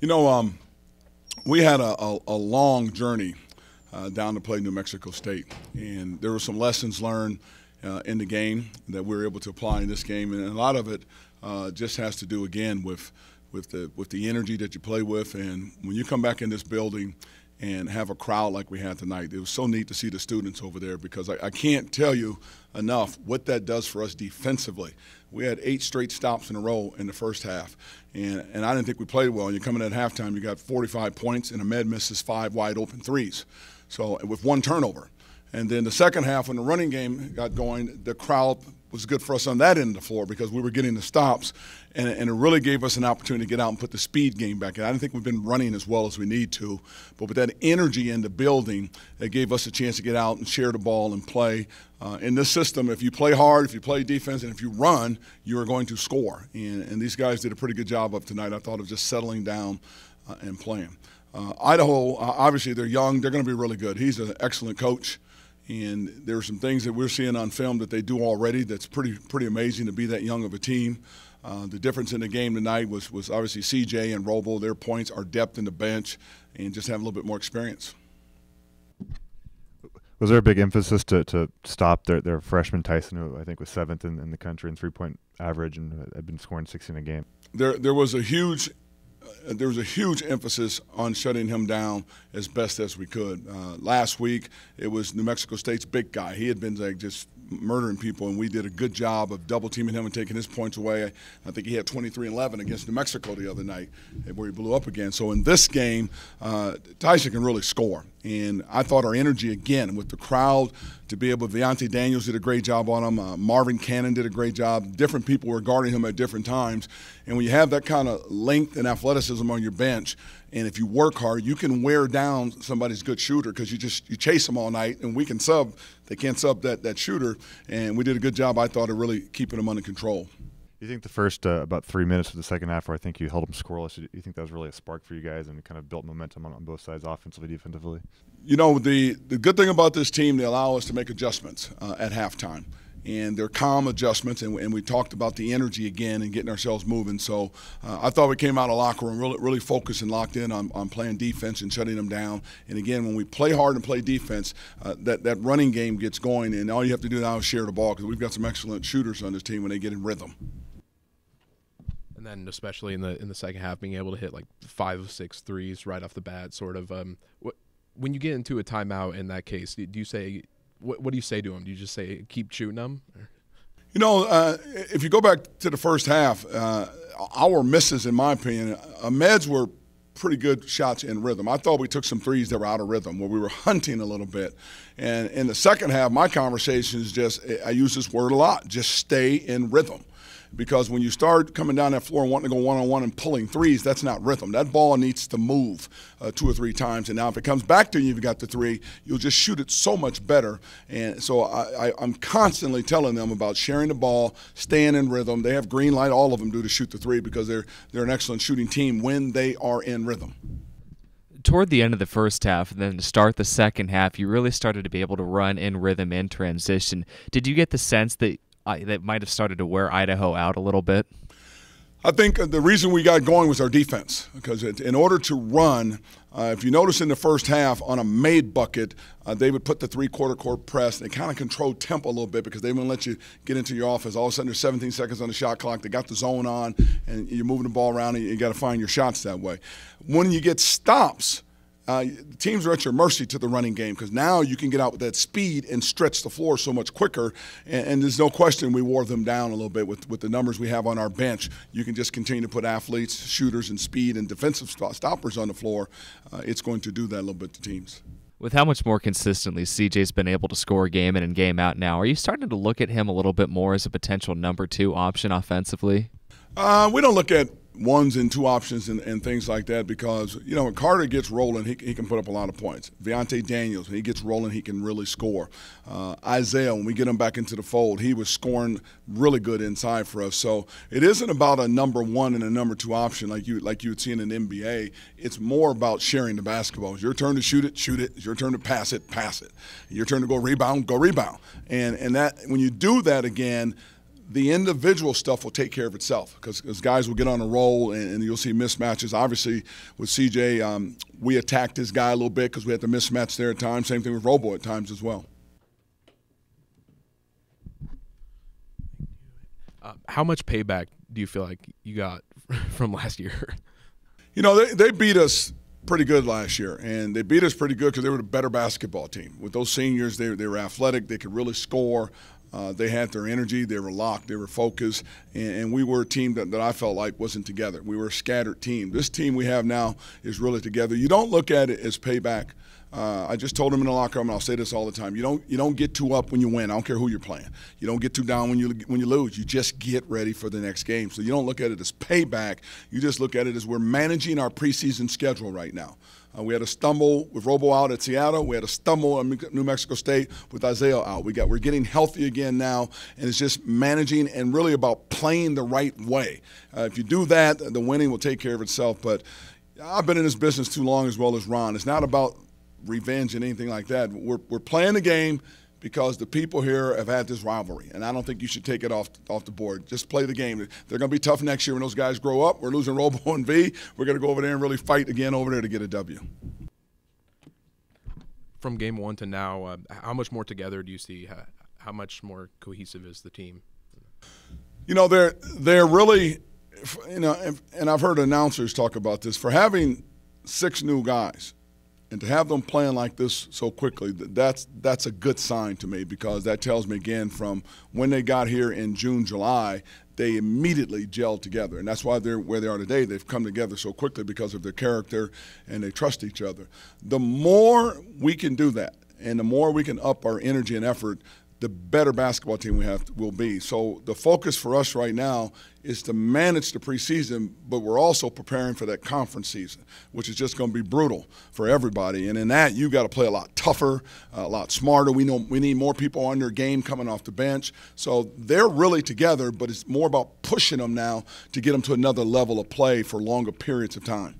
You know, we had a long journey down to play New Mexico State, and there were some lessons learned in the game that we were able to apply in this game, and a lot of it just has to do again with the energy that you play with, and when you come back in this building and have a crowd like we had tonight. It was so neat to see the students over there because I can't tell you enough what that does for us defensively. We had 8 straight stops in a row in the first half, and I didn't think we played well. You come in at halftime, you got 45 points, and Ahmed misses 5 wide open threes, so with 1 turnover. And then the second half, when the running game got going, the crowd was good for us on that end of the floor because we were getting the stops, and it really gave us an opportunity to get out and put the speed game back in. I don't think we've been running as well as we need to, but with that energy in the building, it gave us a chance to get out and share the ball and play. In this system, if you play hard, if you play defense, and if you run, you are going to score. And these guys did a pretty good job of tonight, I thought, of just settling down and playing. Idaho, obviously they're young. They're going to be really good. He's an excellent coach. And there are some things that we're seeing on film that they do already that's pretty amazing to be that young of a team. The difference in the game tonight was obviously CJ and Robo, their points, our depth in the bench, and just have a little bit more experience. Was there a big emphasis to stop their freshman Tyson, who I think was 7th in the country in three-point average and had been scoring 16 a game? There was a huge emphasis on shutting him down as best as we could. Last week, it was New Mexico State's big guy. He had been like just murdering people, and we did a good job of double-teaming him and taking his points away. I think he had 23-11 against New Mexico the other night where he blew up again. So in this game, Tyson can really score. And I thought our energy, again, with the crowd, to be able – Viante Daniels did a great job on him. Marvin Cannon did a great job. Different people were guarding him at different times. And when you have that kind of length and athleticism on your bench, and if you work hard, you can wear down somebody's good shooter because you chase them all night, and we can sub. They can't sub that shooter. And we did a good job, I thought, of really keeping them under control. You think the first about 3 minutes of the second half where I think you held them scoreless, you think that was really a spark for you guys and kind of built momentum on both sides, offensively, defensively? You know, the good thing about this team, they allow us to make adjustments at halftime. And they're calm adjustments, and we talked about the energy again and getting ourselves moving. So I thought we came out of the locker room really focused and locked in on playing defense and shutting them down. And again, when we play hard and play defense, that running game gets going, and all you have to do now is share the ball because we've got some excellent shooters on this team when they get in rhythm. And then especially in the second half, being able to hit like 5 of 6 threes right off the bat, sort of. When you get into a timeout in that case, do you say what do you say to him? Do you just say keep shooting them? You know, if you go back to the first half, our misses, in my opinion, Ahmed's were pretty good shots in rhythm. I thought we took some threes that were out of rhythm where we were hunting a little bit. And in the second half, my conversation is just, I use this word a lot, just stay in rhythm. Because when you start coming down that floor and wanting to go one-on-one and pulling threes, that's not rhythm. That ball needs to move 2 or 3 times. And now if it comes back to you, you've got the 3, you'll just shoot it so much better. And so I'm constantly telling them about sharing the ball, staying in rhythm. They have green light, all of them do, to shoot the 3 because they're an excellent shooting team when they are in rhythm. Toward the end of the first half and then to start the second half, you really started to be able to run in rhythm in transition. Did you get the sense that might have started to wear Idaho out a little bit? I think the reason we got going was our defense, because in order to run, if you notice in the first half on a made bucket, they would put the 3/4 court press, and they kind of controlled tempo a little bit because they wouldn't let you get into your offense. All of a sudden there's 17 seconds on the shot clock. They got the zone on, and you're moving the ball around, and you got to find your shots that way. When you get stops, teams are at your mercy to the running game because now you can get out with that speed and stretch the floor so much quicker. And there's no question we wore them down a little bit with the numbers we have on our bench. You can just continue to put athletes, shooters, and speed and defensive stoppers on the floor. It's going to do that a little bit to teams. With how much more consistently CJ's been able to score game in and game out now, are you starting to look at him a little bit more as a potential number 2 option offensively? We don't look at 1s and 2 options and things like that because, you know, when Carter gets rolling, he can put up a lot of points. Viante Daniels, when he gets rolling, he can really score. Isaiah, when we get him back into the fold, he was scoring really good inside for us. So it isn't about a number 1 and a number 2 option like you would see in an NBA. It's more about sharing the basketball. It's your turn to shoot it, shoot it. It's your turn to pass it, pass it. Your turn to go rebound, go rebound. And that when you do that again, the individual stuff will take care of itself because guys will get on a roll and you'll see mismatches. Obviously, with CJ, we attacked his guy a little bit because we had the mismatch there at times. Same thing with Robo at times as well. How much payback do you feel like you got from last year? You know, they beat us pretty good last year, and they beat us pretty good because they were the better basketball team. With those seniors, they were athletic. They could really score. They had their energy. They were locked. They were focused. And we were a team that I felt like wasn't together. We were a scattered team. This team we have now is really together. You don't look at it as payback. I just told them in the locker room, and I'll say this all the time. You don't get too up when you win. I don't care who you're playing. You don't get too down when you lose. You just get ready for the next game. So you don't look at it as payback. You just look at it as we're managing our preseason schedule right now. We had a stumble with Robo out at Seattle. We had a stumble in New Mexico State with Isaiah out. We're getting healthy again now, and it's just managing and really about playing the right way. If you do that, the winning will take care of itself. But I've been in this business too long as well as Ron. It's not about revenge and anything like that. We're playing the game because the people here have had this rivalry, and I don't think you should take it off the board. Just play the game. They're going to be tough next year when those guys grow up. We're losing Robo and V. We're going to go over there and really fight again over there to get a W. From game one to now, how much more together do you see? How much more cohesive is the team? You know, they're really, you know, and I've heard announcers talk about this. For having 6 new guys, and to have them playing like this so quickly, that's a good sign to me because that tells me, again, from when they got here in June, July, they immediately gelled together. And that's why they're where they are today. They've come together so quickly because of their character and they trust each other. The more we can do that and the more we can up our energy and effort, the better basketball team will be. So the focus for us right now is to manage the preseason, but we're also preparing for that conference season, which is just going to be brutal for everybody. And in that, you've got to play a lot tougher, a lot smarter. We know we need more people on their game coming off the bench. So they're really together, but it's more about pushing them now to get them to another level of play for longer periods of time.